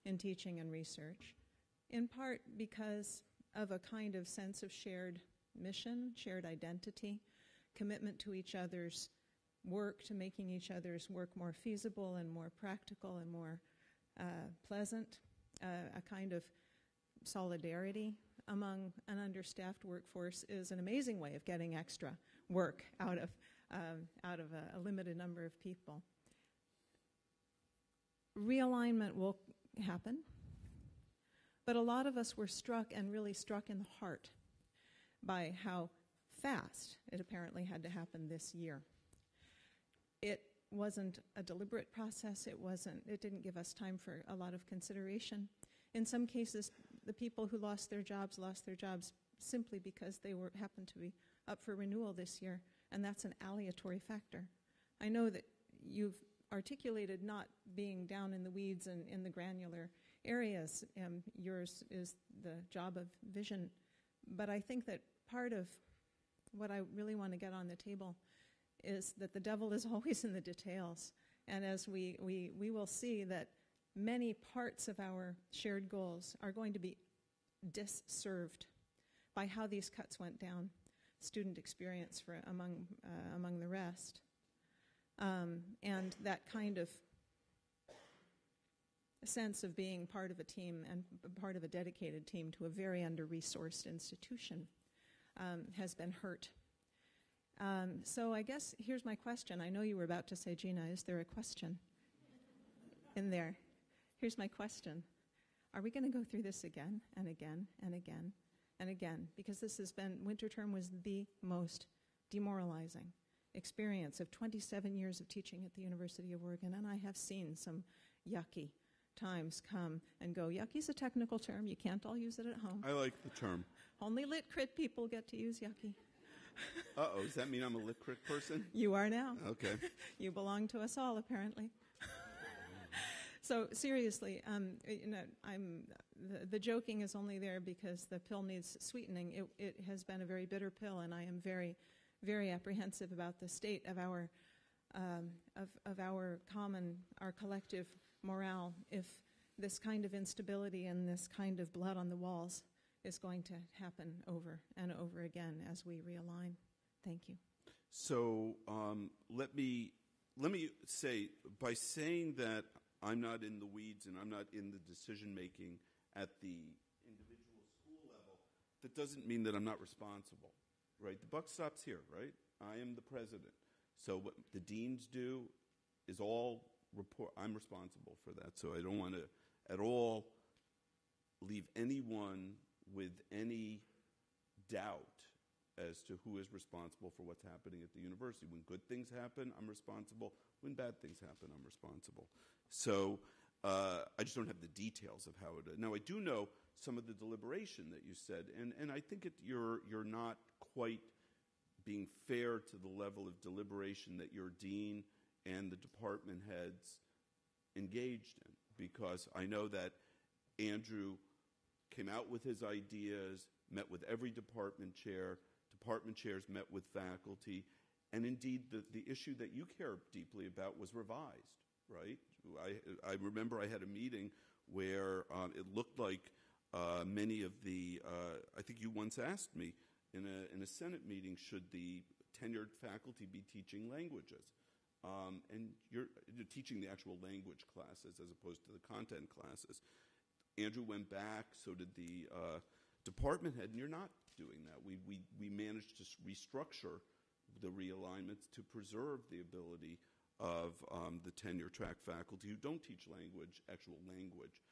in teaching and research, in part because of a kind of sense of shared mission, shared identity, commitment to each other's work, to making each other's work more feasible and more practical and more pleasant, a kind of solidarity among an understaffed workforce is an amazing way of getting extra work out of a limited number of people. Realignment will happen, but a lot of us were struck, and really struck in the heart, by how fast it apparently had to happen this year. It wasn't a deliberate process. It didn't give us time for a lot of consideration. In some cases, the people who lost their jobs simply because they happened to be up for renewal this year, and that's an aleatory factor. I know that you've articulated not being down in the weeds and in the granular areas. Yours is the job of vision. But I think that part of what I really want to get on the table is that the devil is always in the details. And as we will see that many parts of our shared goals are going to be disserved by how these cuts went down, student experience among the rest. And that kind of sense of being part of a team and part of a dedicated team to a very under-resourced institution has been hurt. So I guess here's my question. I know you were about to say, Gina, is there a question in there? Here's my question. Are we going to go through this again and again and again and again? Because winter term was the most demoralizing experience of 27 years of teaching at the University of Oregon, and I have seen some yucky times come and go. Yucky's a technical term. You can't all use it at home. I like the term. Only lit crit people get to use yucky. Uh-oh, does that mean I'm a lit crit person? You are now. Okay. You belong to us all, apparently. So seriously, the joking is only there because the pill needs sweetening. It has been a very bitter pill, and I am very, very apprehensive about the state of our our collective morale if this kind of instability and this kind of blood on the walls is going to happen over and over again as we realign. Thank you. So let me say, by saying that I'm not in the weeds and I'm not in the decision-making at the individual school level, that doesn't mean that I'm not responsible, right? The buck stops here, right? I am the president. So what the deans do is all report. I'm responsible for that. So I don't want to at all leave anyone with any doubt as to who is responsible for what's happening at the university. When good things happen, I'm responsible. When bad things happen, I'm responsible. So I just don't have the details of how it is. Now, I do know some of the deliberation that you said, and I think you're not quite being fair to the level of deliberation that your dean and the department heads engaged in, because I know that Andrew came out with his ideas, met with every department chair, department chairs met with faculty, and indeed the issue that you care deeply about was revised, right? I remember I had a meeting where it looked like many of the, I think you once asked me in a Senate meeting, should the tenured faculty be teaching languages? And you're teaching the actual language classes as opposed to the content classes. Andrew went back, so did the department head, and you're not doing that. We managed to restructure the realignments to preserve the ability of the tenure track faculty who don't teach language, actual language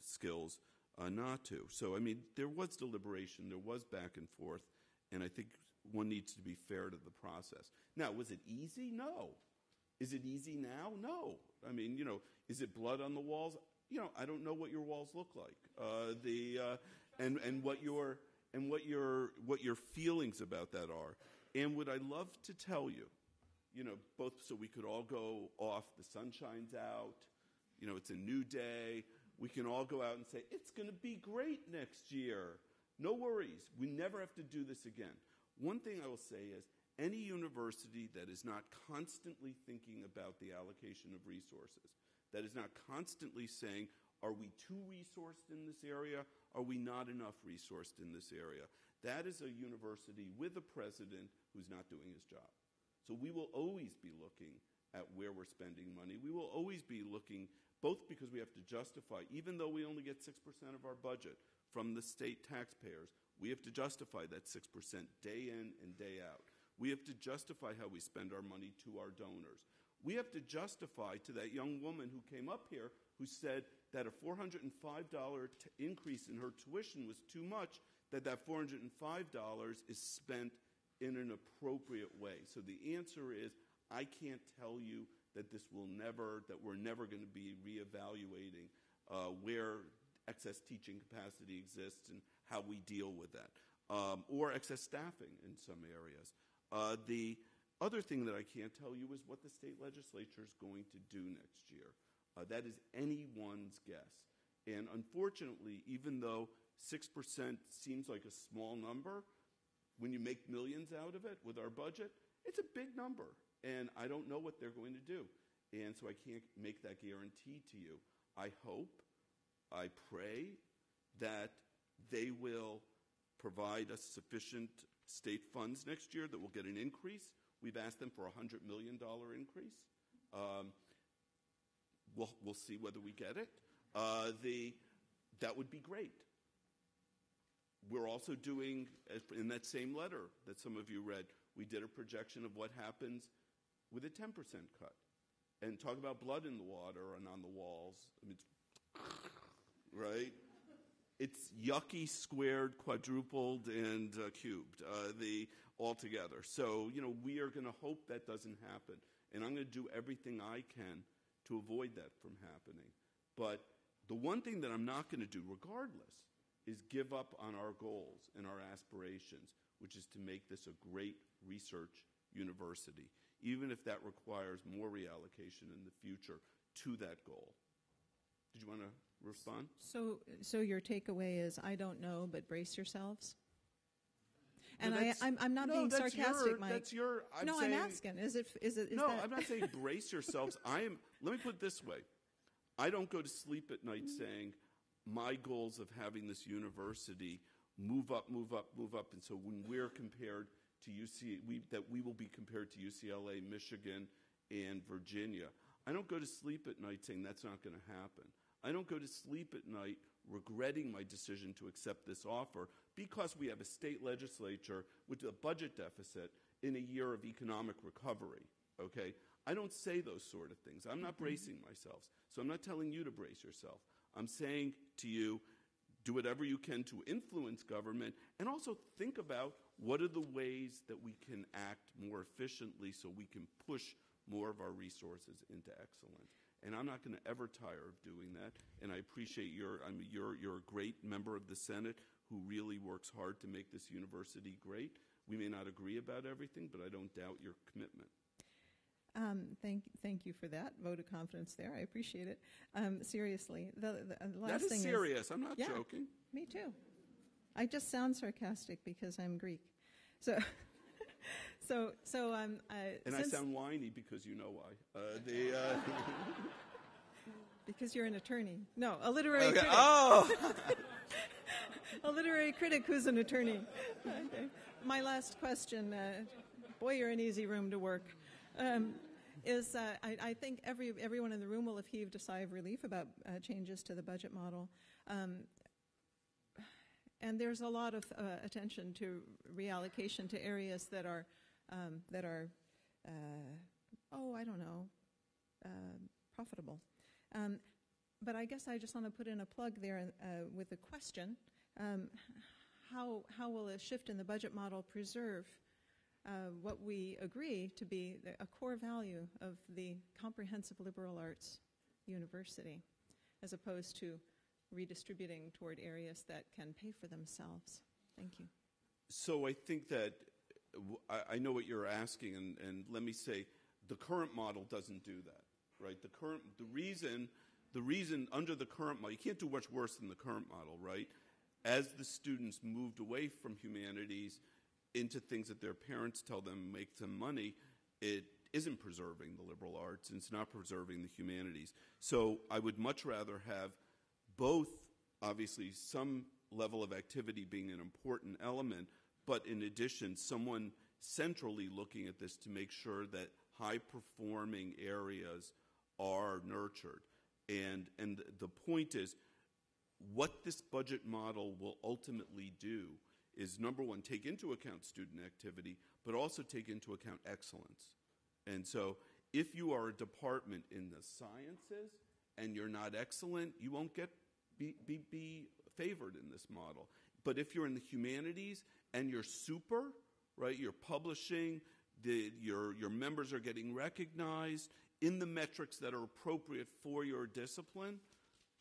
skills, not to. So, I mean, there was deliberation, there was back and forth, and I think one needs to be fair to the process. Now, was it easy? No. Is it easy now? No. I mean, is it blood on the walls? I don't know what your walls look like. And what your feelings about that are. And what I love to tell you, both so we could all go off, the sun shines out, it's a new day. We can all go out and say, it's going to be great next year. No worries. We never have to do this again. One thing I will say is, any university that is not constantly thinking about the allocation of resources, that is not constantly saying, are we too resourced in this area? Are we not enough resourced in this area? That is a university with a president who's not doing his job. So we will always be looking at where we're spending money. We will always be looking, both because we have to justify, even though we only get 6% of our budget from the state taxpayers, we have to justify that 6% day in and day out. We have to justify how we spend our money to our donors. We have to justify to that young woman who came up here who said that a $405 increase in her tuition was too much, that $405 is spent in an appropriate way. So the answer is, I can't tell you that we're never going to be reevaluating where excess teaching capacity exists and how we deal with that, or excess staffing in some areas. The other thing that I can't tell you is what the state legislature is going to do next year. That is anyone's guess. And unfortunately, even though 6% seems like a small number, when you make millions out of it with our budget, it's a big number. And I don't know what they're going to do. And so I can't make that guarantee to you. I hope, I pray that they will provide us sufficient state funds next year that will get an increase. We've asked them for a $100 million increase. We'll see whether we get it. That would be great. We're also doing, in that same letter that some of you read, we did a projection of what happens with a 10% cut. And talk about blood in the water and on the walls. I mean, right? It's yucky, squared, quadrupled, and cubed, altogether. So, we are going to hope that doesn't happen. And I'm going to do everything I can to avoid that from happening. But the one thing that I'm not going to do, regardless, is give up on our goals and our aspirations, which is to make this a great research university, even if that requires more reallocation in the future to that goal. Did you want to respond? So your takeaway is, I don't know, but brace yourselves? And no, I'm not being sarcastic, Mike. That's your. I'm asking. Is no, that? I'm not saying brace yourselves. Let me put it this way. I don't go to sleep at night saying my goals of having this university move up, and so when we're compared to we will be compared to UCLA, Michigan, and Virginia. I don't go to sleep at night saying that's not going to happen. I don't go to sleep at night regretting my decision to accept this offer because we have a state legislature with a budget deficit in a year of economic recovery, okay? I don't say those sort of things. I'm not bracing myself. So I'm not telling you to brace yourself. I'm saying to you, do whatever you can to influence government, and also think about what are the ways that we can act more efficiently so we can push more of our resources into excellence. And I'm not going to ever tire of doing that. And I appreciate you're a great member of the Senate who really works hard to make this university great. We may not agree about everything, but I don't doubt your commitment. Thank you for that vote of confidence there. I appreciate it. Seriously, the last that thing is serious. I'm not joking. Me too. I just sound sarcastic because I'm Greek. So I sound whiny because you know why. Because you're an attorney. No, a literary critic. Oh! A literary critic who's an attorney. Okay. My last question, boy, you're an easy room to work, is I think everyone in the room will have heaved a sigh of relief about changes to the budget model. And there's a lot of attention to reallocation to areas that are profitable. But I guess I just want to put in a plug there with a question. How will a shift in the budget model preserve what we agree to be a core value of the comprehensive liberal arts university, as opposed to redistributing toward areas that can pay for themselves. Thank you. So I think that I know what you're asking, and let me say the current model doesn't do that, right? The reason under the current model, you can't do much worse than the current model, right? As the students moved away from humanities into things that their parents tell them make them money, it isn't preserving the liberal arts, and it's not preserving the humanities. So I would much rather have both, obviously, some level of activity being an important element, but in addition, someone centrally looking at this to make sure that high-performing areas are nurtured. And the point is, what this budget model will ultimately do is, number one, take into account student activity, but also take into account excellence. And so if you are a department in the sciences and you're not excellent, you won't be favored in this model. But if you're in the humanities and you're super, right, you're publishing, your members are getting recognized in the metrics that are appropriate for your discipline,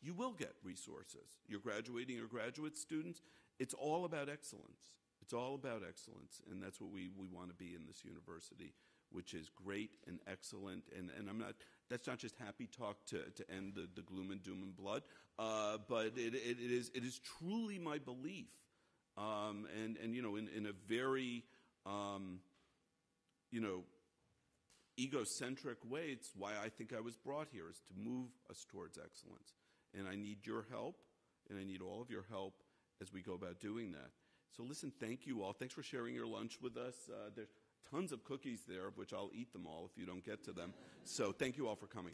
you will get resources. You're graduating your graduate students. It's all about excellence. It's all about excellence, and that's what we want to be in this university, which is great and excellent. And that's not just happy talk to end the gloom and doom and blood, but it is truly my belief. And in a very egocentric way, it's why I think I was brought here, is to move us towards excellence. And I need your help, and I need all of your help as we go about doing that. So listen, thank you all. Thanks for sharing your lunch with us. There's tons of cookies there, of which I'll eat them all if you don't get to them. So thank you all for coming.